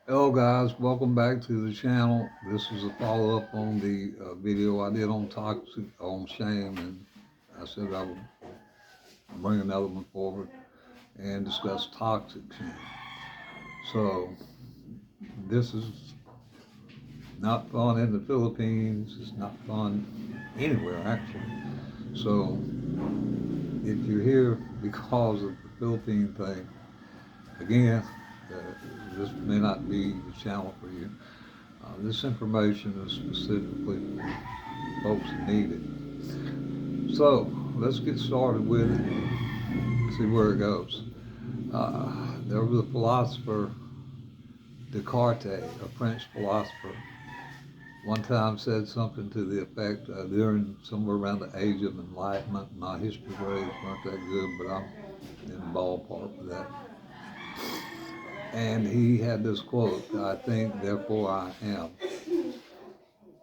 Hello guys, welcome back to the channel. This is a follow-up on the video I did on toxic, on shame, and I said I would bring another one forward and discuss toxic shame. So this is not fun in the Philippines, it's not fun anywhere actually. So if you're here because of the Philippine thing, again, this may not be the channel for you. This information is specifically for folks that need it. So let's get started with it and see where it goes. There was a philosopher, Descartes, a French philosopher, one time said something to the effect during somewhere around the age of enlightenment. My history grades weren't that good, but I'm in the ballpark with that. And he had this quote, I think, therefore I am.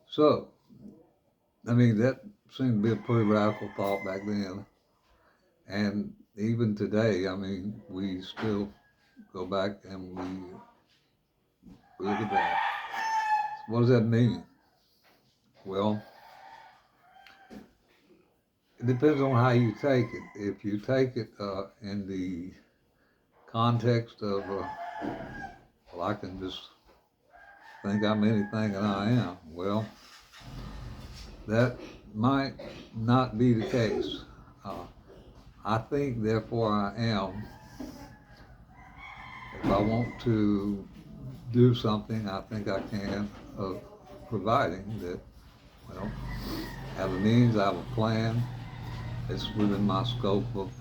So, I mean, that seemed to be a pretty radical thought back then. And even today, I mean, we still go back and we look at that. What does that mean? Well, it depends on how you take it. If you take it in the context of, well, I can just think I'm anything and I am, well, that might not be the case. Uh, I think, therefore I am. If I want to do something, I think I can, providing that, well, I have a means, I have a plan, it's within my scope of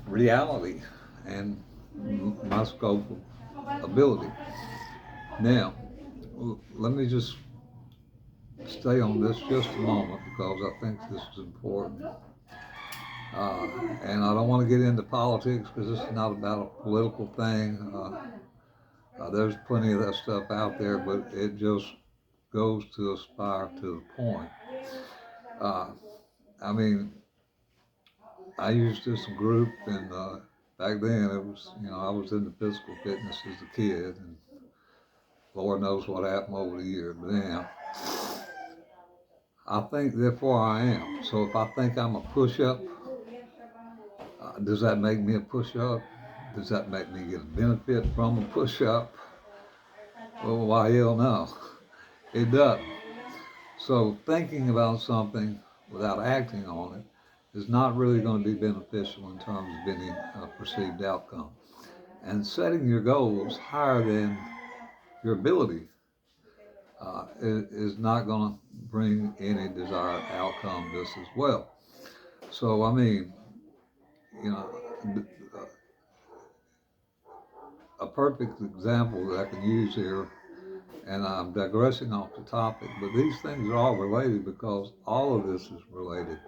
reality and my scope of ability. Now, let me just stay on this just a moment because I think this is important. And I don't want to get into politics because this is not about a political thing. There's plenty of that stuff out there, but it just goes to aspire to the point. Uh, I mean, I used this group, and back then it was, I was into physical fitness as a kid, and Lord knows what happened over the years. But anyhow, I think therefore I am. So if I think I'm a push-up, does that make me a push-up? Does that make me get a benefit from a push-up? Well, why hell no, it doesn't. So thinking about something without acting on it is not really going to be beneficial in terms of any perceived outcome. And setting your goals higher than your ability is not going to bring any desired outcome just as well. So, I mean, you know, a perfect example that I can use here, and I'm digressing off the topic, but these things are all related because all of this is related.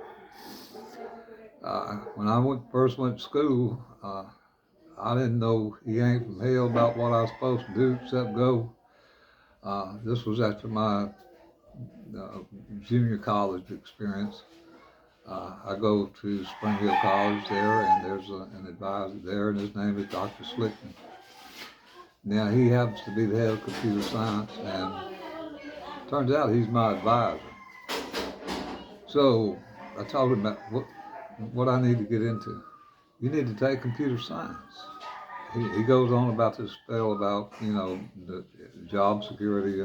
When I first went to school, I didn't know yank from hell about what I was supposed to do except go. This was after my uh, junior college experience. I go to Spring Hill College there, and there's an advisor there, and his name is Dr. Slickman. Now, he happens to be the head of computer science, and turns out he's my advisor. So I told him about what I need to get into. You need to take computer science. He goes on about this spell about, the job security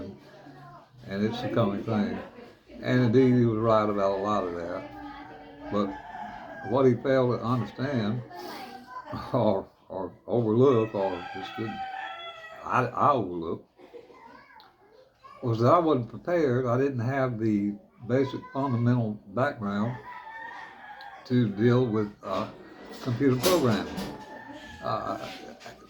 and its the coming thing. And indeed, he was right about a lot of that. But what he failed to understand or overlook or just didn't, I overlooked, was that I wasn't prepared. I didn't have the basic fundamental background to deal with computer programming. Uh,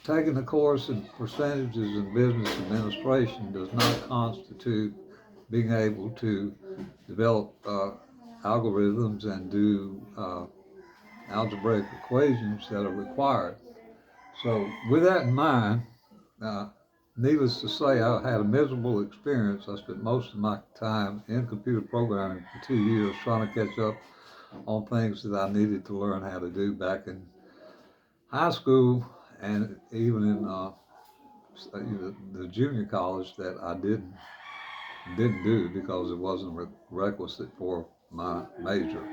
Taking a course in percentages in business administration does not constitute being able to develop algorithms and do algebraic equations that are required. So with that in mind, uh, needless to say, I had a miserable experience. I spent most of my time in computer programming for 2 years trying to catch up on things that I needed to learn how to do back in high school and even in the junior college that I didn't do because it wasn't requisite for my major,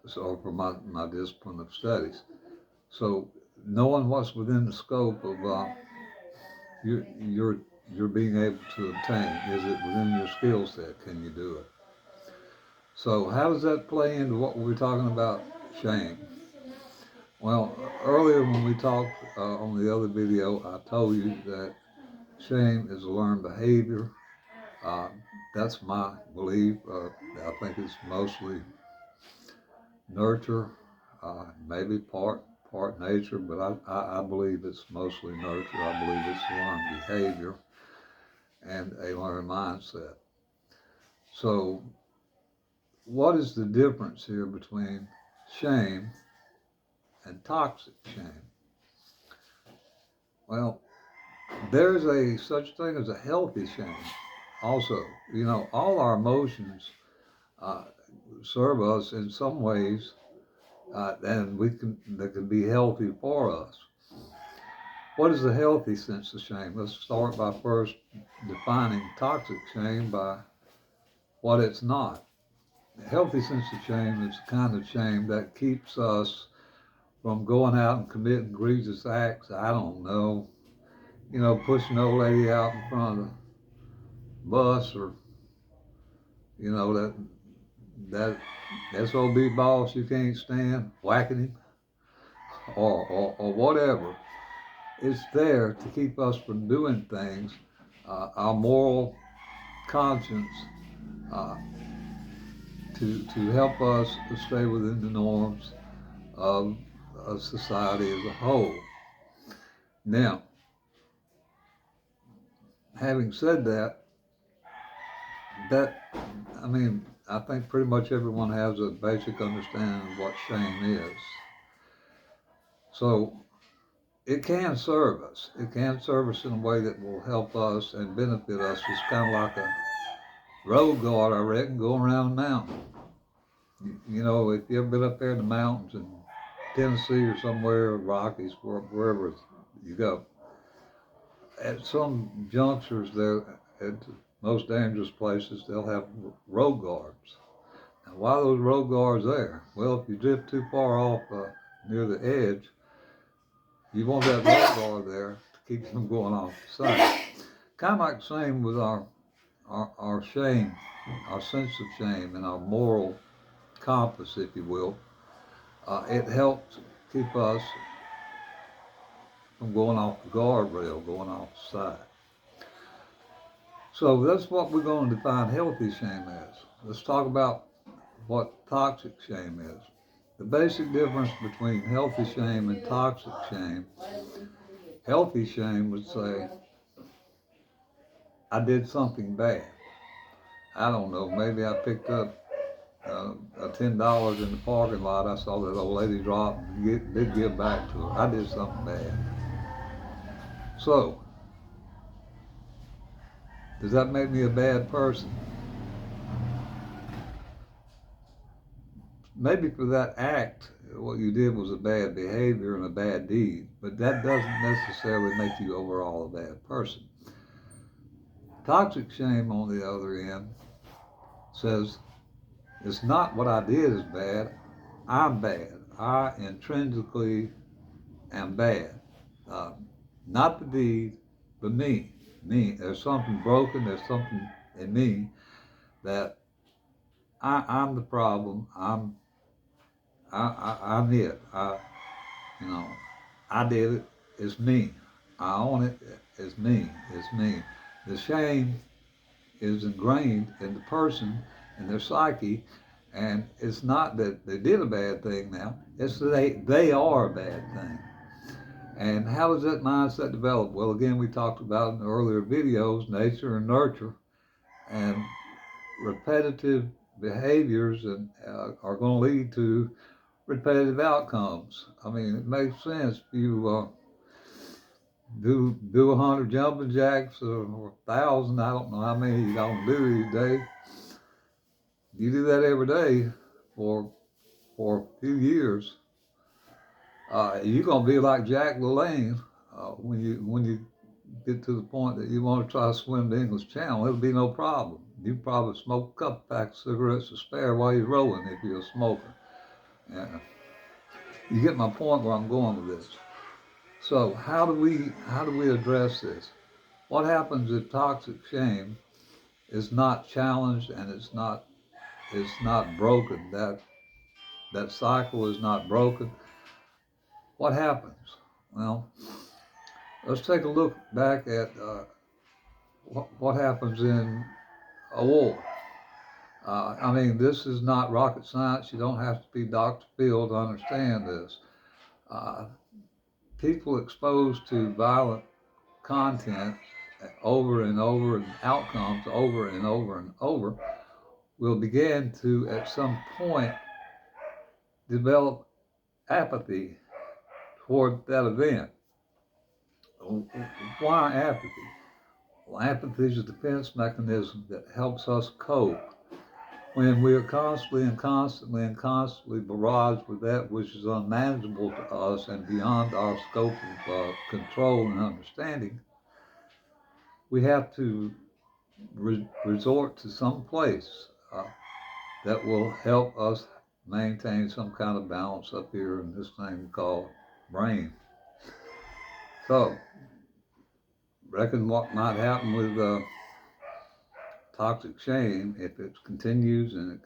so for my discipline of studies. So knowing what's within the scope of your your you're being able to obtain, is it within your skill set? Can you do it? So how does that play into what we're talking about, shame? Well, earlier when we talked on the other video, I told you that shame is a learned behavior. Uh, that's my belief. I think it's mostly nurture, maybe part nature, but I believe it's mostly nurture. I believe it's learned behavior and a learned mindset. So, what is the difference here between shame and toxic shame? Well, there's a such thing as a healthy shame. Also, all our emotions uh, serve us in some ways, and they can be healthy for us. What is a healthy sense of shame? Let's start by first defining toxic shame by what it's not. A healthy sense of shame is the kind of shame that keeps us from going out and committing egregious acts. I don't know, pushing an old lady out in front of the bus, or that SOB boss you can't stand, whacking him, or whatever. It's there to keep us from doing things. Our moral conscience, uh, to help us to stay within the norms of society as a whole. Now, having said that, I think pretty much everyone has a basic understanding of what shame is. So it can serve us. It can serve us in a way that will help us and benefit us. It's kind of like a road guard, I reckon, going around the mountain. If you ever been up there in the mountains in Tennessee or somewhere, Rockies, wherever you go, at some junctures there, at the most dangerous places, they'll have road guards. Now, why are those road guards there? Well, if you drift too far off near the edge, you want that road guard there to keep them going off the side. Kind of like the same with our shame, our sense of shame, and our moral compass, if you will. It helps keep us from going off the guardrail, going off the side. So that's what we're going to define healthy shame as. Let's talk about what toxic shame is. The basic difference between healthy shame and toxic shame: healthy shame would say, I did something bad. I don't know, maybe I picked up $10 in the parking lot. I saw that old lady drop and did give back to her. I did something bad. So, does that make me a bad person? Maybe for that act, what you did was a bad behavior and a bad deed, but that doesn't necessarily make you overall a bad person. Toxic shame, on the other end, says it's not what I did is bad, I'm bad. I intrinsically am bad. Uh, Not the deed, but me. Me. There's something broken, there's something in me that I'm the problem. I'm it. I did it. It's me. I own it. It's me. It's me. The shame is ingrained in the person, in their psyche, and it's not that they did a bad thing now. It's that they are a bad thing. And how does that mindset develop? Well, again, we talked about in earlier videos, nature and nurture, and repetitive behaviors are going to lead to repetitive outcomes. I mean, it makes sense. If you do 100 jumping jacks or 1,000, I don't know how many you don't do these days. You do that every day for a few years, you're going to be like Jack LaLanne, when you get to the point that you want to try to swim the English Channel, it'll be no problem. You probably smoke a couple packs of cigarettes to spare while you're rowing if you're a smoker. Yeah. You get my point where I'm going with this. So how do we address this? What happens if toxic shame is not challenged and it's not broken? That cycle is not broken. What happens? Well, let's take a look back at what happens in a war. I mean, this is not rocket science. You don't have to be Dr. Phil to understand this. Uh, People exposed to violent content over and over and outcomes over and over and over will begin to, at some point, develop apathy toward that event. Why apathy? Well, apathy is a defense mechanism that helps us cope when we are constantly barraged with that which is unmanageable to us and beyond our scope of control and understanding. We have to resort to some place that will help us maintain some kind of balance up here in this thing called brain. So, reckon what might happen with toxic shame if it continues and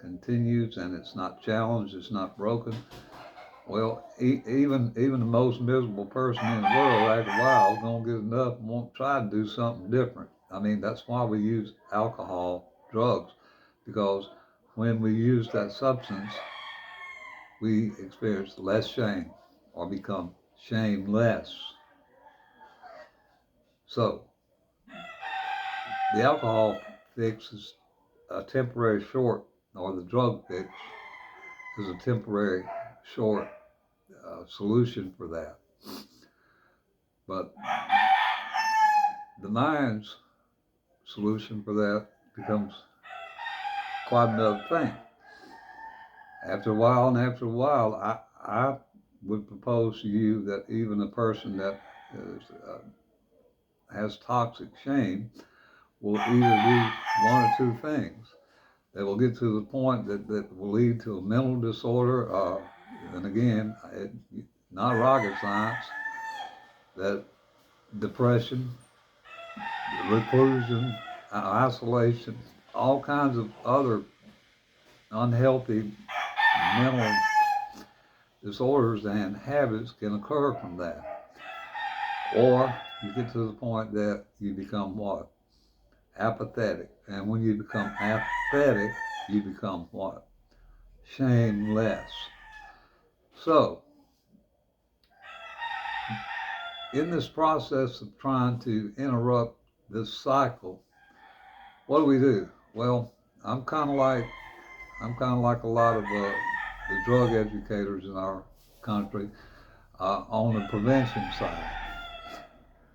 it's not challenged, it's not broken. Well, even the most miserable person in the world after a while is going to get enough and won't try to do something different. I mean, that's why we use alcohol, drugs, because when we use that substance, we experience less shame or become shameless. So, the alcohol fix is a temporary short, or the drug fix is a temporary short solution for that. But the mind's solution for that becomes quite another thing. After a while, I would propose to you that even a person that is, has toxic shame will either do one or two things. They will get to the point that will lead to a mental disorder, and again, not rocket science, that depression, reclusion, isolation, all kinds of other unhealthy mental disorders and habits can occur from that. Or you get to the point that you become what? Apathetic. And when you become apathetic, you become what? Shameless. So, in this process of trying to interrupt this cycle, what do? Well, I'm kind of like a lot of the drug educators in our country on the prevention side,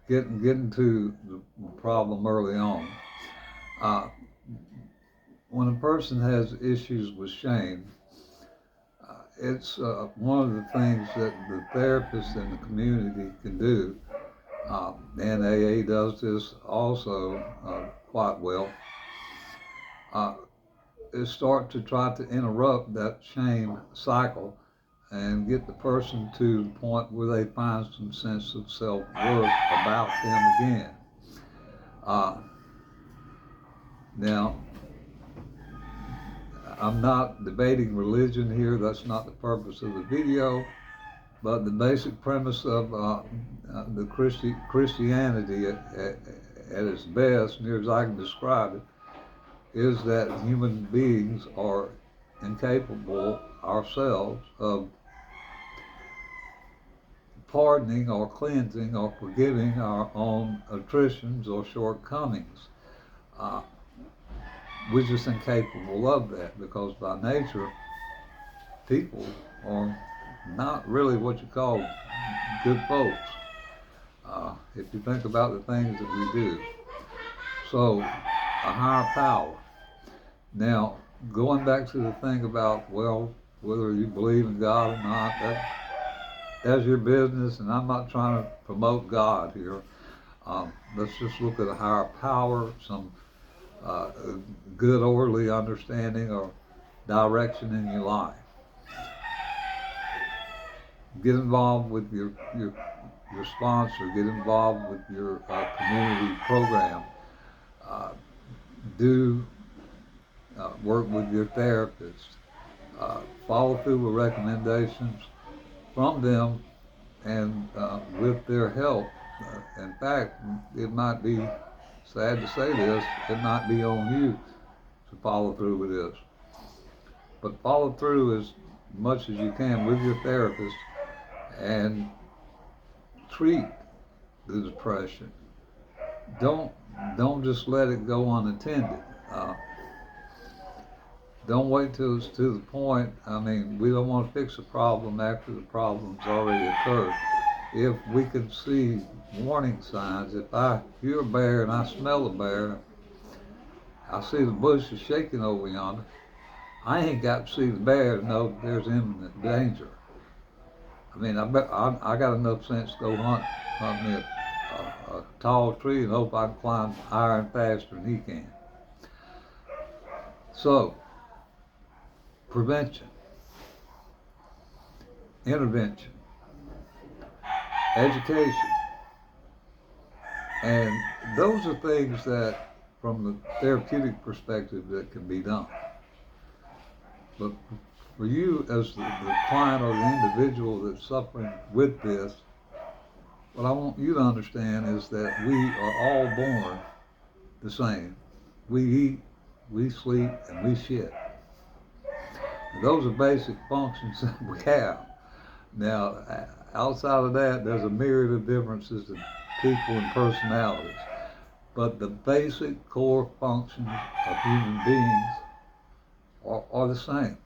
getting to the problem early on. When a person has issues with shame, it's one of the things that the therapists in the community can do, and AA does this also quite well, is start to try to interrupt that shame cycle and get the person to the point where they find some sense of self-worth about them again. Now, I'm not debating religion here. That's not the purpose of the video. But the basic premise of the Christianity at its best, near as I can describe it, is that human beings are incapable ourselves of pardoning or cleansing or forgiving our own attritions or shortcomings. We're just incapable of that because by nature, people are not really what you call good folks. If you think about the things that we do. So, a higher power. Now, going back to the thing about, well, whether you believe in God or not, as your business, and I'm not trying to promote God here. Let's just look at a higher power, some uh, good orderly understanding or direction in your life. Get involved with your sponsor. Get involved with your community program. Uh, do work with your therapist. Follow through with recommendations from them, and with their help. In fact, it might be sad to say this, it might be on you to follow through with this. But follow through as much as you can with your therapist and treat the depression. Don't don't just let it go unattended. Uh, don't wait till it's to the point. I mean, we don't want to fix a problem after the problem's already occurred. If we can see warning signs, if I hear a bear and I smell a bear, I see the bushes shaking over yonder, I ain't got to see the bear to know that there's imminent danger. I mean, I got enough sense to go hunt me a tall tree and hope I can climb higher and faster than he can. So, prevention, intervention, education, and those are things that, from the therapeutic perspective, that can be done. But for you as the client or the individual that's suffering with this, what I want you to understand is that we are all born the same. We eat, we sleep, and we shit. And those are basic functions that we have. Now, outside of that, there's a myriad of differences in people and personalities. But the basic core functions of human beings are the same.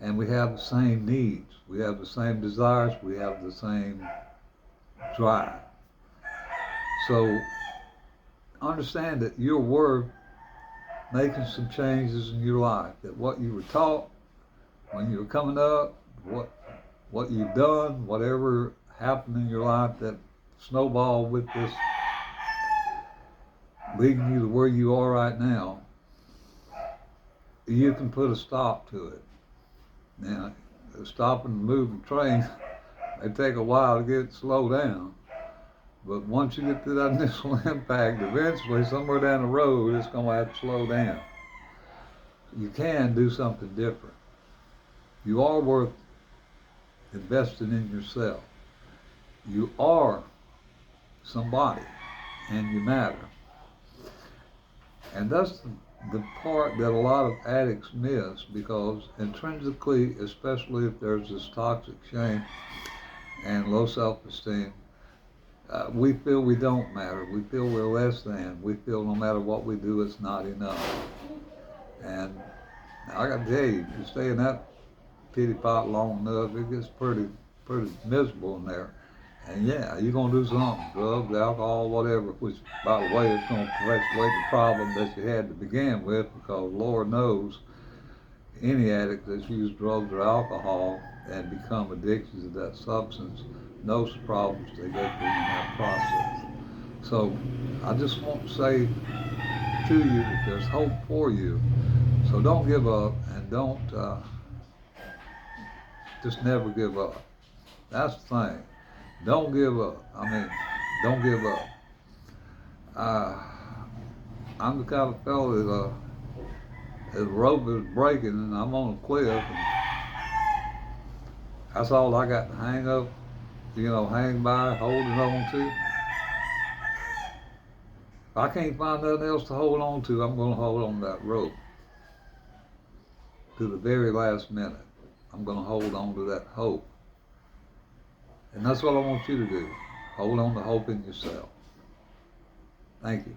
And we have the same needs. We have the same desires. We have the same drive. So understand that you're worth making some changes in your life. That what you were taught when you were coming up, what you've done, whatever happened in your life that snowballed with this leading you to where you are right now, you can put a stop to it. Now, stopping and moving train, they take a while to get it slowed down. But once you get to that initial impact, eventually, somewhere down the road, it's going to have to slow down. You can do something different. You are worth investing in yourself. You are somebody, and you matter. And that's the part that a lot of addicts miss, because intrinsically, especially if there's this toxic shame and low self-esteem, we feel we don't matter. We feel we're less than. We feel no matter what we do, it's not enough. And I got to tell you, if you stay in that pity pot long enough, it gets pretty miserable in there. And yeah, you're going to do something, drugs, alcohol, whatever, which, by the way, it's going to perpetuate the problem that you had to begin with, because Lord knows any addict that's used drugs or alcohol and become addicted to that substance knows the problems they go through in that process. So I just want to say to you that there's hope for you. So don't give up, and don't just never give up. That's the thing. Don't give up. I mean, don't give up. I'm the kind of fellow that the rope is breaking and I'm on a cliff, and that's all I got to hang up, hang by, holding on to. If I can't find nothing else to hold on to, I'm going to hold on to that rope to the very last minute. I'm going to hold on to that hope. And that's what I want you to do. Hold on to hope in yourself. Thank you.